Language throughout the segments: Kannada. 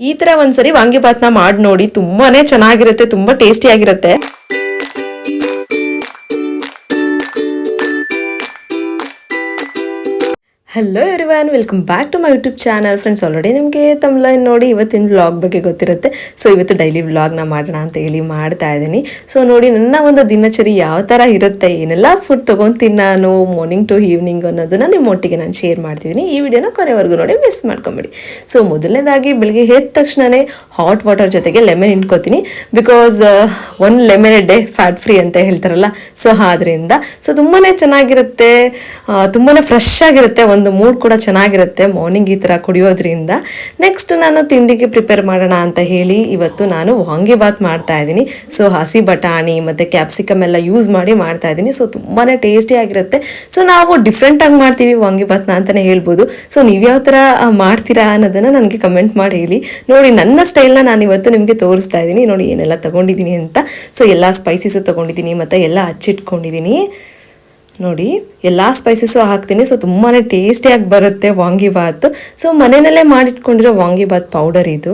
ಈ ತರ ಒಂದ್ಸರಿ ವಾಂಗಿಬಾತ್ನ ಮಾಡಿ ನೋಡಿ, ತುಂಬಾನೇ ಚೆನ್ನಾಗಿರುತ್ತೆ, ತುಂಬಾ ಟೇಸ್ಟಿ ಆಗಿರುತ್ತೆ. Hello everyone, welcome back to my YouTube channel. Friends, already ನಿಮಗೆ ತಮ್ಲೈನ್ ನೋಡಿ ಇವತ್ತಿನ ವ್ಲಾಗ್ ಬಗ್ಗೆ ಗೊತ್ತಿರುತ್ತೆ. ಸೊ ಇವತ್ತು ಡೈಲಿ ವ್ಲಾಗ್ನ ಮಾಡೋಣ ಅಂತ ಹೇಳಿ ಮಾಡ್ತಾ ಇದ್ದೀನಿ. ಸೊ ನೋಡಿ, ನನ್ನ ಒಂದು ದಿನಚರಿ ಯಾವ ಥರ ಇರುತ್ತೆ, ಏನೆಲ್ಲ ಫುಡ್ ತೊಗೊತೀನಿ ನಾನು ಮಾರ್ನಿಂಗ್ ಟು ಈವ್ನಿಂಗ್ ಅನ್ನೋದನ್ನ ನಿಮ್ಮೊಟ್ಟಿಗೆ ನಾನು ಶೇರ್ ಮಾಡ್ತಿದ್ದೀನಿ. ಈ ವಿಡಿಯೋನ ಕೊನೆವರೆಗೂ ನೋಡಿ, ಮಿಸ್ ಮಾಡ್ಕೊಂಬಿಡಿ. ಸೊ ಮೊದಲನೇದಾಗಿ ಬೆಳಿಗ್ಗೆ ಎದ್ದ ತಕ್ಷಣವೇ ಹಾಟ್ ವಾಟರ್ ಜೊತೆಗೆ ಲೆಮನ್ ಇಟ್ಕೋತೀನಿ. Because 1 lemon a day fat free ಅಂತ ಹೇಳ್ತಾರಲ್ಲ, ಸೊ ಆದ್ರಿಂದ ಸೊ ತುಂಬಾ ಚೆನ್ನಾಗಿರುತ್ತೆ, ತುಂಬಾ ಫ್ರೆಶ್ ಆಗಿರುತ್ತೆ, ಒಂದು ಮೂಡ್ ಕೂಡ ಚೆನ್ನಾಗಿರುತ್ತೆ ಮಾರ್ನಿಂಗ್ ಈ ಥರ ಕುಡಿಯೋದ್ರಿಂದ. ನೆಕ್ಸ್ಟ್ ನಾನು ತಿಂಡಿಗೆ ಪ್ರಿಪೇರ್ ಮಾಡೋಣ ಅಂತ ಹೇಳಿ ಇವತ್ತು ನಾನು ವಾಂಗಿಬಾತ್ ಮಾಡ್ತಾ ಇದ್ದೀನಿ. ಸೊ ಹಸಿ ಬಟಾಣಿ ಮತ್ತು ಕ್ಯಾಪ್ಸಿಕಮ್ ಎಲ್ಲ ಯೂಸ್ ಮಾಡಿ ಮಾಡ್ತಾ ಇದ್ದೀನಿ. ಸೊ ತುಂಬಾ ಟೇಸ್ಟಿ ಆಗಿರುತ್ತೆ. ಸೊ ನಾವು ಡಿಫ್ರೆಂಟಾಗಿ ಮಾಡ್ತೀವಿ ವಾಂಗಿಬಾತ್ನ ಅಂತಲೇ ಹೇಳ್ಬೋದು. ಸೊ ನೀವು ಯಾವ ಥರ ಮಾಡ್ತೀರಾ ಅನ್ನೋದನ್ನು ನನಗೆ ಕಮೆಂಟ್ ಮಾಡಿ ಹೇಳಿ. ನೋಡಿ, ನನ್ನ ಸ್ಟೈಲ್ನ ನಾನು ಇವತ್ತು ನಿಮಗೆ ತೋರಿಸ್ತಾ ಇದ್ದೀನಿ. ನೋಡಿ ಏನೆಲ್ಲ ತೊಗೊಂಡಿದ್ದೀನಿ ಅಂತ. ಸೊ ಎಲ್ಲ ಸ್ಪೈಸಸ್ಸು ತೊಗೊಂಡಿದ್ದೀನಿ ಮತ್ತು ಎಲ್ಲ ಹಚ್ಚಿಟ್ಕೊಂಡಿದ್ದೀನಿ. ನೋಡಿ, ಎಲ್ಲ ಸ್ಪೈಸಸ್ಸು ಹಾಕ್ತೀನಿ. ಸೊ ತುಂಬಾ ಟೇಸ್ಟಿಯಾಗಿ ಬರುತ್ತೆ ವಾಂಗಿಬಾತ್. ಸೊ ಮನೆಯಲ್ಲೇ ಮಾಡಿಟ್ಕೊಂಡಿರೋ ವಾಂಗಿಬಾತ್ ಪೌಡರ್ ಇದು.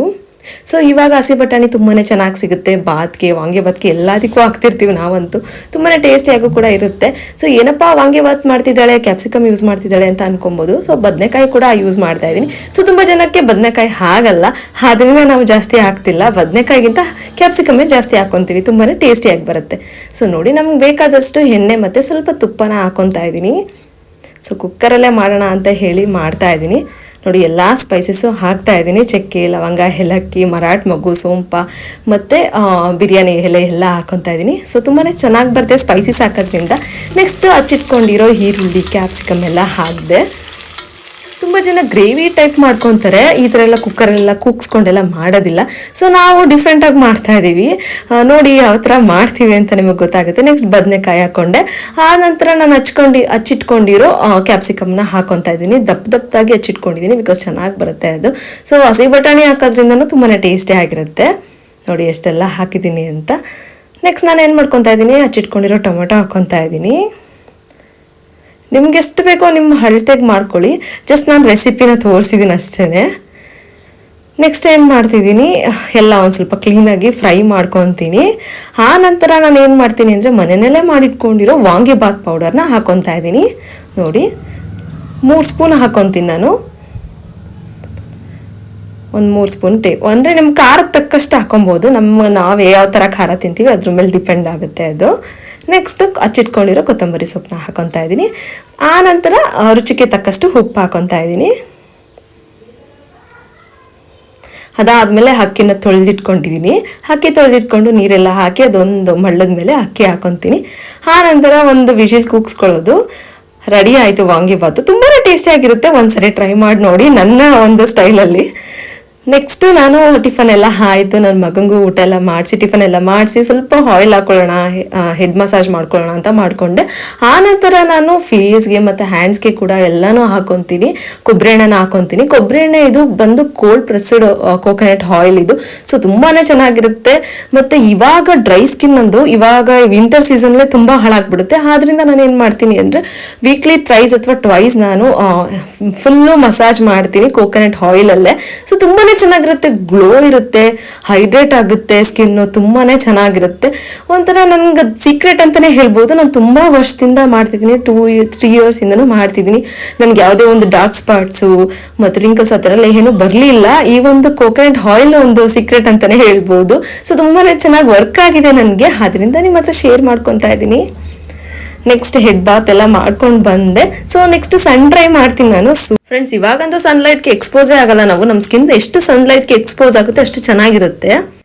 ಸೊ ಇವಾಗ ಹಸಿ ಬಟಾಣಿ ತುಂಬಾ ಚೆನ್ನಾಗಿ ಸಿಗುತ್ತೆ ಬಾತ್ಗೆ, ವಾಂಗಿಬಾತ್ಗೆ ಎಲ್ಲದಕ್ಕೂ ಹಾಕ್ತಿರ್ತೀವಿ ನಾವಂತೂ. ತುಂಬಾ ಟೇಸ್ಟಿಯಾಗೂ ಕೂಡ ಇರುತ್ತೆ. ಸೊ ಏನಪ್ಪ ವಾಂಗಿಬಾತ್ ಮಾಡ್ತಿದ್ದಾಳೆ, ಕ್ಯಾಪ್ಸಿಕಮ್ ಯೂಸ್ ಮಾಡ್ತಿದ್ದಾಳೆ ಅಂತ ಅನ್ಕೊಬೋದು. ಸೊ ಬದನೆಕಾಯಿ ಕೂಡ ಯೂಸ್ ಮಾಡ್ತಾ ಇದ್ದೀನಿ. ಸೊ ತುಂಬ ಜನಕ್ಕೆ ಬದನೆಕಾಯಿ ಆಗಲ್ಲ, ಅದರಿಂದ ನಾವು ಜಾಸ್ತಿ ಹಾಕ್ತಿಲ್ಲ. ಬದನೆಕಾಯಿಗಿಂತ ಕ್ಯಾಪ್ಸಿಕಮ್ಮೇ ಜಾಸ್ತಿ ಹಾಕ್ಕೊತೀವಿ, ತುಂಬಾ ಟೇಸ್ಟಿಯಾಗಿ ಬರುತ್ತೆ. ಸೊ ನೋಡಿ, ನಮ್ಗೆ ಬೇಕಾದಷ್ಟು ಎಣ್ಣೆ ಮತ್ತು ಸ್ವಲ್ಪ ತುಪ್ಪನ ಹಾಕ್ಕೊತಾ ಇದ್ದೀನಿ. ಸೊ ಕುಕ್ಕರಲ್ಲೇ ಮಾಡೋಣ ಅಂತ ಹೇಳಿ ಮಾಡ್ತಾ ಇದ್ದೀನಿ. ನೋಡಿ, ಎಲ್ಲ ಸ್ಪೈಸಸ್ಸು ಹಾಕ್ತಾ ಇದ್ದೀನಿ. ಚಕ್ಕೆ, ಲವಂಗ, ಏಲಕ್ಕಿ, ಮರಾಠ ಮೊಗ್ಗು, ಸೋಂಪ ಮತ್ತು ಬಿರಿಯಾನಿ ಎಲೆ ಎಲ್ಲ ಹಾಕ್ಕೊತಾ ಇದ್ದೀನಿ. ಸೊ ತುಂಬಾ ಚೆನ್ನಾಗಿ ಬರುತ್ತೆ ಸ್ಪೈಸಸ್ ಹಾಕೋದ್ರಿಂದ. ನೆಕ್ಸ್ಟ್ ಹಚ್ಚಿಟ್ಕೊಂಡಿರೋ ಈರುಳ್ಳಿ, ಕ್ಯಾಪ್ಸಿಕಮ್ ಎಲ್ಲ ಹಾಕಿದೆ. ತುಂಬ ಜನ ಗ್ರೇವಿ ಟೈಪ್ ಮಾಡ್ಕೊತಾರೆ, ಈ ಥರ ಎಲ್ಲ ಕುಕ್ಕರೆಲ್ಲ ಕೂಗ್ಸ್ಕೊಂಡೆಲ್ಲ ಮಾಡೋದಿಲ್ಲ. ಸೊ ನಾವು ಡಿಫ್ರೆಂಟಾಗಿ ಮಾಡ್ತಾ ಇದ್ದೀವಿ. ನೋಡಿ ಯಾವ ಥರ ಮಾಡ್ತೀವಿ ಅಂತ ನಿಮಗೆ ಗೊತ್ತಾಗುತ್ತೆ. ನೆಕ್ಸ್ಟ್ ಬದನೆಕಾಯಿ ಹಾಕ್ಕೊಂಡೆ. ಆ ನಂತರ ನಾನು ಹಚ್ಚಿಟ್ಕೊಂಡಿರೋ ಕ್ಯಾಪ್ಸಿಕಮ್ನ ಹಾಕ್ಕೊತಾ ಇದ್ದೀನಿ. ದಪ್ಪದಾಗಿ ಹಚ್ಚಿಟ್ಕೊಂಡಿದ್ದೀನಿ, ಬಿಕಾಸ್ ಚೆನ್ನಾಗಿ ಬರುತ್ತೆ ಅದು. ಸೊ ಹಸಿ ಬಟಾಣಿ ಹಾಕೋದ್ರಿಂದನೂ ತುಂಬಾ ಟೇಸ್ಟಿ ಆಗಿರುತ್ತೆ. ನೋಡಿ ಎಷ್ಟೆಲ್ಲ ಹಾಕಿದ್ದೀನಿ ಅಂತ. ನೆಕ್ಸ್ಟ್ ನಾನು ಏನು ಮಾಡ್ಕೊತಾ ಇದ್ದೀನಿ, ಹಚ್ಚಿಟ್ಕೊಂಡಿರೋ ಟೊಮೆಟೊ ಹಾಕ್ಕೊತಾ ಇದ್ದೀನಿ. ನಿಮ್ಗೆ ಎಷ್ಟು ಬೇಕೋ ನಿಮ್ಮ ಅಳತೆಗೆ ಮಾಡ್ಕೊಳ್ಳಿ. ಜಸ್ಟ್ ನಾನು ರೆಸಿಪಿನ ತೋರಿಸಿದ್ದೀನಿ ಅಷ್ಟೇ. ನೆಕ್ಸ್ಟ್ ಏನು ಮಾಡ್ತಿದ್ದೀನಿ, ಎಲ್ಲ ಒಂದು ಸ್ವಲ್ಪ ಕ್ಲೀನಾಗಿ ಫ್ರೈ ಮಾಡ್ಕೊತೀನಿ. ಆ ನಂತರ ನಾನು ಏನು ಮಾಡ್ತೀನಿ ಅಂದರೆ, ಮನೆಯಲ್ಲೇ ಮಾಡಿಟ್ಕೊಂಡಿರೋ ವಾಂಗಿಬಾತ್ ಪೌಡರ್ನ ಹಾಕ್ಕೊತಾ ಇದ್ದೀನಿ. ನೋಡಿ, 3 ಸ್ಪೂನ್ ಹಾಕ್ಕೊತೀನಿ ನಾನು. ಒಂದು 3 ಸ್ಪೂನ್ ಅಂದರೆ ನಿಮ್ಮ ಖಾರಕ್ಕೆ ತಕ್ಕಷ್ಟು ಹಾಕೊಬೋದು. ನಾವು ಯಾವ ಥರ ಖಾರ ತಿಂತೀವಿ ಅದ್ರ ಮೇಲೆ ಡಿಪೆಂಡ್ ಆಗುತ್ತೆ ಅದು. ನೆಕ್ಸ್ಟ್ ಹಚ್ಚಿಟ್ಕೊಂಡಿರೋ ಕೊತ್ತಂಬರಿ ಸೊಪ್ಪನ್ನ ಹಾಕ್ಕೊತಾ ಇದ್ದೀನಿ. ಆ ನಂತರ ರುಚಿಗೆ ತಕ್ಕಷ್ಟು ಉಪ್ಪು ಹಾಕ್ಕೊತಾ ಇದ್ದೀನಿ. ಅದಾದಮೇಲೆ ಅಕ್ಕಿನ ತೊಳೆದಿಟ್ಕೊಂಡಿದ್ದೀನಿ. ಅಕ್ಕಿ ತೊಳೆದಿಟ್ಕೊಂಡು ನೀರೆಲ್ಲ ಹಾಕಿ ಅದೊಂದು ಮಳ್ಳದ ಮೇಲೆ ಅಕ್ಕಿ ಹಾಕ್ಕೊತೀನಿ. ಆ ನಂತರ ಒಂದು ವಿಷಿಲ್ ಕೂಗಿಸ್ಕೊಳ್ಳೋದು. ರೆಡಿ ಆಯಿತು ವಾಂಗಿಬಾತು. ತುಂಬಾ ಟೇಸ್ಟಿಯಾಗಿರುತ್ತೆ, ಒಂದ್ಸರಿ ಟ್ರೈ ಮಾಡಿ ನೋಡಿ ನನ್ನ ಒಂದು ಸ್ಟೈಲಲ್ಲಿ. ನೆಕ್ಸ್ಟ್ ನಾನು ಟಿಫನ್ ಎಲ್ಲ ಆಯಿತು, ನನ್ನ ಮಗನಿಗೂ ಊಟ ಎಲ್ಲ ಮಾಡಿಸಿ ಟಿಫನ್ ಎಲ್ಲ ಮಾಡಿಸಿ ಸ್ವಲ್ಪ ಆಯಿಲ್ ಹಾಕ್ಕೊಳ್ಳೋಣ, ಹೆಡ್ ಮಸಾಜ್ ಮಾಡ್ಕೊಳ್ಳೋಣ ಅಂತ ಮಾಡಿಕೊಂಡೆ. ಆ ನಂತರ ನಾನು ಫೇಸ್ಗೆ ಮತ್ತು ಹ್ಯಾಂಡ್ಸ್ಗೆ ಕೂಡ ಎಲ್ಲನೂ ಹಾಕ್ಕೊತೀನಿ. ಕೊಬ್ಬರಿ ಎಣ್ಣೆನ ಹಾಕ್ಕೊತೀನಿ. ಕೊಬ್ಬರಿ ಎಣ್ಣೆ ಇದು ಬಂದು ಕೋಲ್ಡ್ ಪ್ರೆಸ್ಡ್ ಕೋಕೋನಟ್ ಆಯಿಲ್ ಇದು. ಸೊ ತುಂಬಾ ಚೆನ್ನಾಗಿರುತ್ತೆ. ಮತ್ತು ಇವಾಗ ಡ್ರೈ ಸ್ಕಿನ್ ಅಂದು ಇವಾಗ ವಿಂಟರ್ ಸೀಸನ್ಲೇ ತುಂಬ ಹಾಳಾಗ್ಬಿಡುತ್ತೆ. ಆದ್ರಿಂದ ನಾನು ಏನು ಮಾಡ್ತೀನಿ ಅಂದರೆ, ವೀಕ್ಲಿ ಥ್ರೈಸ್ ಅಥವಾ ಟ್ವೈಸ್ ನಾನು ಫುಲ್ಲು ಮಸಾಜ್ ಮಾಡ್ತೀನಿ ಕೋಕೋನಟ್ ಆಯಿಲಲ್ಲೇ. ಸೊ ತುಂಬಾ ಚೆನ್ನಾಗಿರುತ್ತೆ, ಗ್ಲೋ ಇರುತ್ತೆ, ಹೈಡ್ರೇಟ್ ಆಗುತ್ತೆ ಸ್ಕಿನ್ನು, ತುಂಬಾ ಚೆನ್ನಾಗಿರುತ್ತೆ. ಒಂಥರ ನನಗೆ ಸೀಕ್ರೆಟ್ ಅಂತಲೇ ಹೇಳ್ಬೋದು. ನಾನು ತುಂಬ ವರ್ಷದಿಂದ ಮಾಡ್ತಿದ್ದೀನಿ, 2-3 ಇಯರ್ಸಿಂದನೂ ಮಾಡ್ತಿದ್ದೀನಿ. ನನಗೆ ಯಾವುದೇ ಒಂದು ಡಾರ್ಕ್ ಸ್ಪಾಟ್ಸು ಮತ್ತು ರಿಂಕಲ್ಸ್ ಆ ಥರ ಎಲ್ಲ ಏನೂ ಬರಲಿಲ್ಲ. ಈ ಒಂದು ಕೋಕೋನಟ್ ಆಯಿಲ್ ಒಂದು ಸೀಕ್ರೆಟ್ ಅಂತಲೇ ಹೇಳ್ಬೋದು. ಸೊ ತುಂಬಾ ಚೆನ್ನಾಗಿ ವರ್ಕ್ ಆಗಿದೆ ನನಗೆ, ಅದರಿಂದ ನಿಮ್ಮ ಹತ್ರ ಶೇರ್ ಮಾಡ್ಕೊತಾ ಇದ್ದೀನಿ. ನೆಕ್ಸ್ಟ್ ಹೆಡ್ ಬಾತ್ ಎಲ್ಲ ಮಾಡ್ಕೊಂಡು ಬಂದೆ. ಸೊ ನೆಕ್ಸ್ಟ್ ಸನ್ ಡ್ರೈ ಮಾಡ್ತೀನಿ ನಾನು. ಫ್ರೆಂಡ್ಸ್, ಇವಾಗಂತೂ ಸನ್ಲೈಟ್ಗೆ ಎಕ್ಸ್ಪೋಸೇ ಆಗಲ್ಲ ನಾವು. ನಮ್ಮ ಸ್ಕಿನ್ ಎಷ್ಟು ಸನ್ಲೈಟ್ಗೆ ಎಕ್ಸ್ಪೋಸ್ ಆಗುತ್ತೆ ಅಷ್ಟು ಚೆನ್ನಾಗಿರುತ್ತೆ.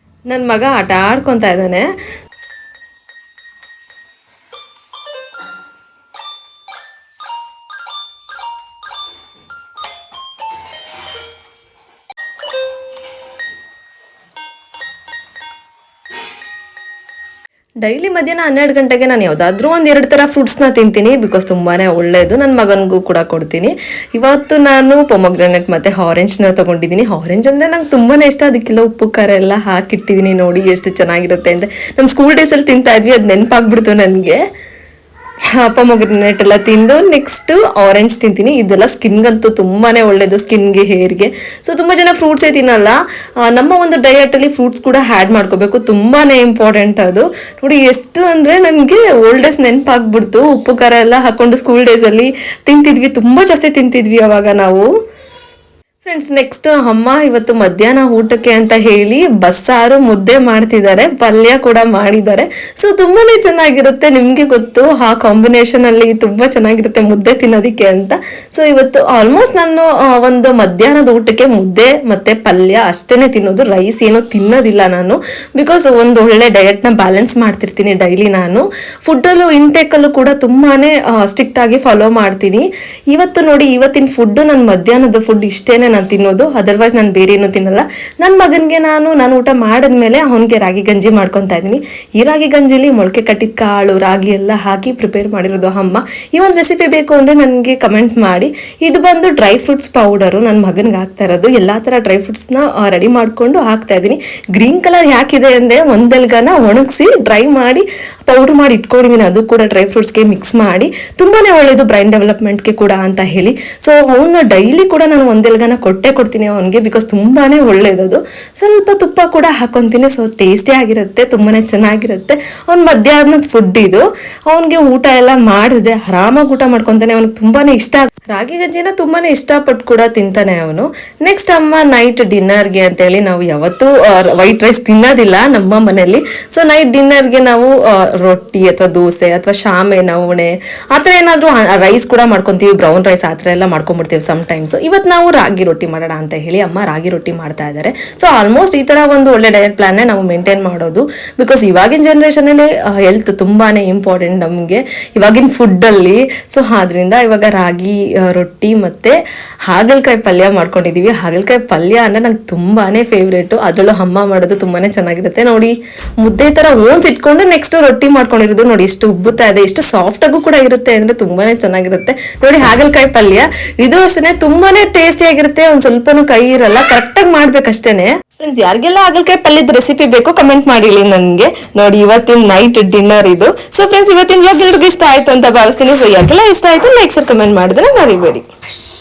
ನನ್ನ ಮಗ ಆಟ ಆಡ್ಕೊತಾ ಇದ್ದಾನೆ. ಡೈಲಿ ಮಧ್ಯಾಹ್ನ 12 ಗಂಟೆಗೆ ನಾನು ಯಾವುದಾದ್ರೂ 1-2 ಥರ ಫ್ರೂಟ್ಸ್ನ ತಿಂತೀನಿ. ಬಿಕಾಸ್ ತುಂಬಾ ಒಳ್ಳೆಯದು, ನನ್ನ ಮಗನಿಗೂ ಕೂಡ ಕೊಡ್ತೀನಿ. ಇವತ್ತು ನಾನು ಪೊಮೊಗ್ರಾನೇಟ್ ಮತ್ತು ಆರೆಂಜ್ನ ತೊಗೊಂಡಿದ್ದೀನಿ. ಆರೆಂಜ್ ಅಂದರೆ ನಂಗೆ ತುಂಬಾ ಇಷ್ಟ. ಅದಕ್ಕೆಲ್ಲ ಉಪ್ಪು ಖಾರ ಎಲ್ಲ ಹಾಕಿಟ್ಟಿದ್ದೀನಿ. ನೋಡಿ ಎಷ್ಟು ಚೆನ್ನಾಗಿರುತ್ತೆ ಅಂದರೆ, ನಮ್ಮ ಸ್ಕೂಲ್ ಡೇಸಲ್ಲಿ ತಿಂತಾ ಇದ್ವಿ, ಅದು ನೆನಪಾಗ್ಬಿಡ್ತು ನನಗೆ. ಪೊಮೊಗ್ರೆನೇಟ್ ಎಲ್ಲ ತಿಂದು ನೆಕ್ಸ್ಟ್ ಆರೆಂಜ್ ತಿಂತೀನಿ. ಇದೆಲ್ಲ ಸ್ಕಿನ್ಗಂತೂ ತುಂಬಾನೇ ಒಳ್ಳೇದು, ಸ್ಕಿನ್ಗೆ, ಹೇರ್ಗೆ. ಸೊ ತುಂಬಾ ಜನ ಫ್ರೂಟ್ಸೇ ತಿನ್ನಲ್ಲ. ನಮ್ಮ ಒಂದು ಡಯಟ್ ಅಲ್ಲಿ ಫ್ರೂಟ್ಸ್ ಕೂಡ ಆ್ಯಡ್ ಮಾಡ್ಕೋಬೇಕು, ತುಂಬಾನೇ ಇಂಪಾರ್ಟೆಂಟ್ ಅದು. ನೋಡಿ ಎಷ್ಟು ಅಂದ್ರೆ ನನಗೆ ಓಲ್ಡ್ ಡೇಸ್ ನೆನಪಾಗ್ಬಿಡ್ತು. ಉಪ್ಪು ಖಾರ ಎಲ್ಲ ಹಾಕೊಂಡು ಸ್ಕೂಲ್ ಡೇಸ್ ಅಲ್ಲಿ ತಿಂತಿದ್ವಿ, ತುಂಬಾ ಜಾಸ್ತಿ ತಿಂತಿದ್ವಿ ಅವಾಗ ನಾವು. ಫ್ರೆಂಡ್ಸ್, ನೆಕ್ಸ್ಟ್ ಅಮ್ಮ ಇವತ್ತು ಮಧ್ಯಾಹ್ನ ಊಟಕ್ಕೆ ಅಂತ ಹೇಳಿ ಬಸ್ಸಾರು ಮುದ್ದೆ ಮಾಡ್ತಿದ್ದಾರೆ, ಪಲ್ಯ ಕೂಡ ಮಾಡಿದ್ದಾರೆ. ಸೊ ತುಂಬಾನೇ ಚೆನ್ನಾಗಿರುತ್ತೆ, ನಿಮ್ಗೆ ಗೊತ್ತು ಆ ಕಾಂಬಿನೇಷನ್ ಅಲ್ಲಿ ತುಂಬಾ ಚೆನ್ನಾಗಿರುತ್ತೆ ಮುದ್ದೆ ತಿನ್ನೋದಿಕ್ಕೆ ಅಂತ. ಸೊ ಇವತ್ತು ಆಲ್ಮೋಸ್ಟ್ ನಾನು ಒಂದು ಮಧ್ಯಾಹ್ನದ ಊಟಕ್ಕೆ ಮುದ್ದೆ ಮತ್ತೆ ಪಲ್ಯ ಅಷ್ಟೇನೆ ತಿನ್ನೋದು, ರೈಸ್ ಏನೋ ತಿನ್ನೋದಿಲ್ಲ ನಾನು. ಬಿಕಾಸ್ ಒಂದು ಒಳ್ಳೆ ಡಯಟ್ ನ ಬ್ಯಾಲೆನ್ಸ್ ಮಾಡ್ತಿರ್ತೀನಿ ಡೈಲಿ. ನಾನು ಫುಡ್ಡಲ್ಲೂ ಇಂಟೇಕಲ್ಲೂ ಕೂಡ ತುಂಬಾನೇ ಸ್ಟ್ರಿಕ್ಟ್ ಆಗಿ ಫಾಲೋ ಮಾಡ್ತೀನಿ. ಇವತ್ತು ನೋಡಿ, ಇವತ್ತಿನ ಫುಡ್ ನನ್ನ ಮಧ್ಯಾಹ್ನದ ಫುಡ್ ಇಷ್ಟೇನೆ ನಾನು ತಿನ್ನೋದು, ಅದರ್ವೈಸ್ ನಾನು ಬೇರೆ ಏನೂ ತಿನ್ನಲ್ಲ. ನನ್ನ ಮಗನಿಗೆ ನಾನು ಊಟ ಮಾಡಿದ್ಮೇಲೆ ಅವನಿಗೆ ರಾಗಿ ಗಂಜಿ ಮಾಡ್ಕೊತಾ ಇದ್ದೀನಿ. ಈ ರಾಗಿ ಗಂಜಿಲಿ ಮೊಳಕೆ ಕಟ್ಟಿದ ಕಾಳು, ರಾಗಿ ಎಲ್ಲ ಹಾಕಿ ಪ್ರಿಪೇರ್ ಮಾಡಿರೋದು ಅಮ್ಮ. ಈ ಒಂದು ರೆಸಿಪಿ ಬೇಕು ಅಂದರೆ ನನಗೆ ಕಮೆಂಟ್ ಮಾಡಿ. ಇದು ಬಂದು ಡ್ರೈ ಫ್ರೂಟ್ಸ್ ಪೌಡರು, ನನ್ನ ಮಗನಿಗೆ ಹಾಕ್ತಾ ಇರೋದು. ಎಲ್ಲ ಥರ ಡ್ರೈ ಫ್ರೂಟ್ಸ್ನ ರೆಡಿ ಮಾಡಿಕೊಂಡು ಹಾಕ್ತಾ ಇದ್ದೀನಿ. ಗ್ರೀನ್ ಕಲರ್ ಯಾಕಿದೆ ಅಂದರೆ ಒಂದೆಲ್ಗನ ಒಣಗಿಸಿ ಡ್ರೈ ಮಾಡಿ ಪೌಡ್ರ್ ಮಾಡಿ ಇಟ್ಕೊಂಡಿದ್ದೀನಿ, ಅದು ಕೂಡ ಡ್ರೈ ಫ್ರೂಟ್ಸ್ಗೆ ಮಿಕ್ಸ್ ಮಾಡಿ. ತುಂಬಾನೇ ಒಳ್ಳೇದು ಬ್ರೈನ್ ಡೆವಲಪ್ಮೆಂಟ್ಗೆ ಕೂಡ ಅಂತ ಹೇಳಿ. ಸೊ ಅವನ್ನ ಡೈಲಿ ಕೂಡ ನಾನು ಒಂದೆಲ್ಗನ ಕೊಡ್ತೀನಿ ಅವನಿಗೆ, ಬಿಕಾಸ್ ತುಂಬಾನೇ ಒಳ್ಳೇದದು. ಸ್ವಲ್ಪ ತುಪ್ಪ ಕೂಡ ಹಾಕೊಂತೀನಿ, ಸೊ ಟೇಸ್ಟಿ ಆಗಿರುತ್ತೆ, ತುಂಬಾನೇ ಚೆನ್ನಾಗಿರುತ್ತೆ. ಅವ್ನ ಮಧ್ಯಾಹ್ನದ ಫುಡ್ ಇದು. ಅವನಿಗೆ ಊಟ ಎಲ್ಲ ಮಾಡಿದೆ, ಆರಾಮಾಗಿ ಊಟ ಮಾಡ್ಕೊತಾನೆ. ಅವನಿಗೆ ತುಂಬಾನೇ ಇಷ್ಟ, ರಾಗಿ ಗಂಜಿನ ತುಂಬಾನೇ ಇಷ್ಟಪಟ್ಟು ಕೂಡ ತಿಂತಾನೆ ಅವನು. ನೆಕ್ಸ್ಟ್ ಅಮ್ಮ ನೈಟ್ ಡಿನ್ನರ್ಗೆ ಅಂತೇಳಿ, ನಾವು ಯಾವತ್ತೂ ವೈಟ್ ರೈಸ್ ತಿನ್ನೋದಿಲ್ಲ ನಮ್ಮ ಮನೆಯಲ್ಲಿ. ಸೊ ನೈಟ್ ಡಿನ್ನರ್ಗೆ ನಾವು ರೊಟ್ಟಿ ಅಥವಾ ದೋಸೆ ಅಥವಾ ಶಾಮೆ ನವಣೆ ಆ ಥರ ಏನಾದರೂ ರೈಸ್ ಕೂಡ ಮಾಡ್ಕೊತೀವಿ, ಬ್ರೌನ್ ರೈಸ್ ಆ ಥರ ಎಲ್ಲ ಮಾಡ್ಕೊಂಡ್ಬಿಡ್ತೀವಿ ಸಮ್ಟೈಮ್ಸ್. ಇವತ್ತು ನಾವು ರಾಗಿ ರೊಟ್ಟಿ ಮಾಡೋಣ ಅಂತ ಹೇಳಿ ಅಮ್ಮ ರಾಗಿ ರೊಟ್ಟಿ ಮಾಡ್ತಾ ಇದ್ದಾರೆ. ಸೊ ಆಲ್ಮೋಸ್ಟ್ ಈ ಥರ ಒಂದು ಒಳ್ಳೆ ಡಯಟ್ ಪ್ಲಾನ್ನೇ ನಾವು ಮೇಂಟೈನ್ ಮಾಡೋದು. ಬಿಕಾಸ್ ಇವಾಗಿನ ಜನ್ರೇಷನಲ್ಲಿ ಹೆಲ್ತ್ ತುಂಬಾನೇ ಇಂಪಾರ್ಟೆಂಟ್ ನಮಗೆ ಇವಾಗಿನ ಫುಡ್ಡಲ್ಲಿ. ಸೊ ಆದ್ರಿಂದ ಇವಾಗ ರಾಗಿ ರೊಟ್ಟಿ ಮತ್ತೆ ಹಾಗಲಕಾಯಿ ಪಲ್ಯ ಮಾಡ್ಕೊಂಡಿದ್ದೀವಿ. ಹಾಗಲಕಾಯಿ ಪಲ್ಯ ಅಂದರೆ ನಂಗೆ ತುಂಬಾನೇ ಫೇವ್ರೇಟು, ಅದರಲ್ಲೂ ಅಮ್ಮ ಮಾಡೋದು ತುಂಬಾನೇ ಚೆನ್ನಾಗಿರುತ್ತೆ. ನೋಡಿ, ಮುದ್ದೆ ಥರ ಓನ್ಸ್ ಇಟ್ಕೊಂಡು ನೆಕ್ಸ್ಟ್ ರೊಟ್ಟಿ ಮಾಡ್ಕೊಂಡಿರೋದು. ನೋಡಿ ಎಷ್ಟು ಉಬ್ಬುತ್ತಾ ಇದೆ, ಎಷ್ಟು ಸಾಫ್ಟ್ ಆಗೂ ಕೂಡ ಇರುತ್ತೆ ಅಂದರೆ ತುಂಬಾನೇ ಚೆನ್ನಾಗಿರುತ್ತೆ. ನೋಡಿ ಹಾಗಲಕಾಯಿ ಪಲ್ಯ ಇದು ಅಷ್ಟೇ ತುಂಬಾನೇ ಟೇಸ್ಟಿ ಆಗಿರುತ್ತೆ. ಒಂದ್ ಸ್ವಲ್ಪನೂ ಕೈ ಇರಲ್ಲ, ಕರೆಕ್ಟಾಗಿ ಮಾಡ್ಬೇಕಷ್ಟೇನೆ. ಫ್ರೆಂಡ್ಸ್, ಯಾರಿಗೆಲ್ಲ ಹಾಗಲಕಾಯಿ ಪಲ್ಯದ ರೆಸಿಪಿ ಬೇಕು ಕಮೆಂಟ್ ಮಾಡಿಳಿ ನನಗೆ. ನೋಡಿ, ಇವತ್ತಿನ ನೈಟ್ ಡಿನ್ನರ್ ಇದು. ಸೊ ಫ್ರೆಂಡ್ಸ್, ಇವತ್ತಿನ ವ್ಲಾಗ್ ಎಲ್ರಿಗೂ ಇಷ್ಟ ಆಯ್ತು ಅಂತ ಭಾವಿಸ್ತೀನಿ. ಸೊ ಯಾಕೆಲ್ಲ ಇಷ್ಟ ಆಯ್ತು ಲೈಕ್ ಕಮೆಂಟ್ ಮಾಡಿದ್ರೆ ಮರಿಬೇಡಿ.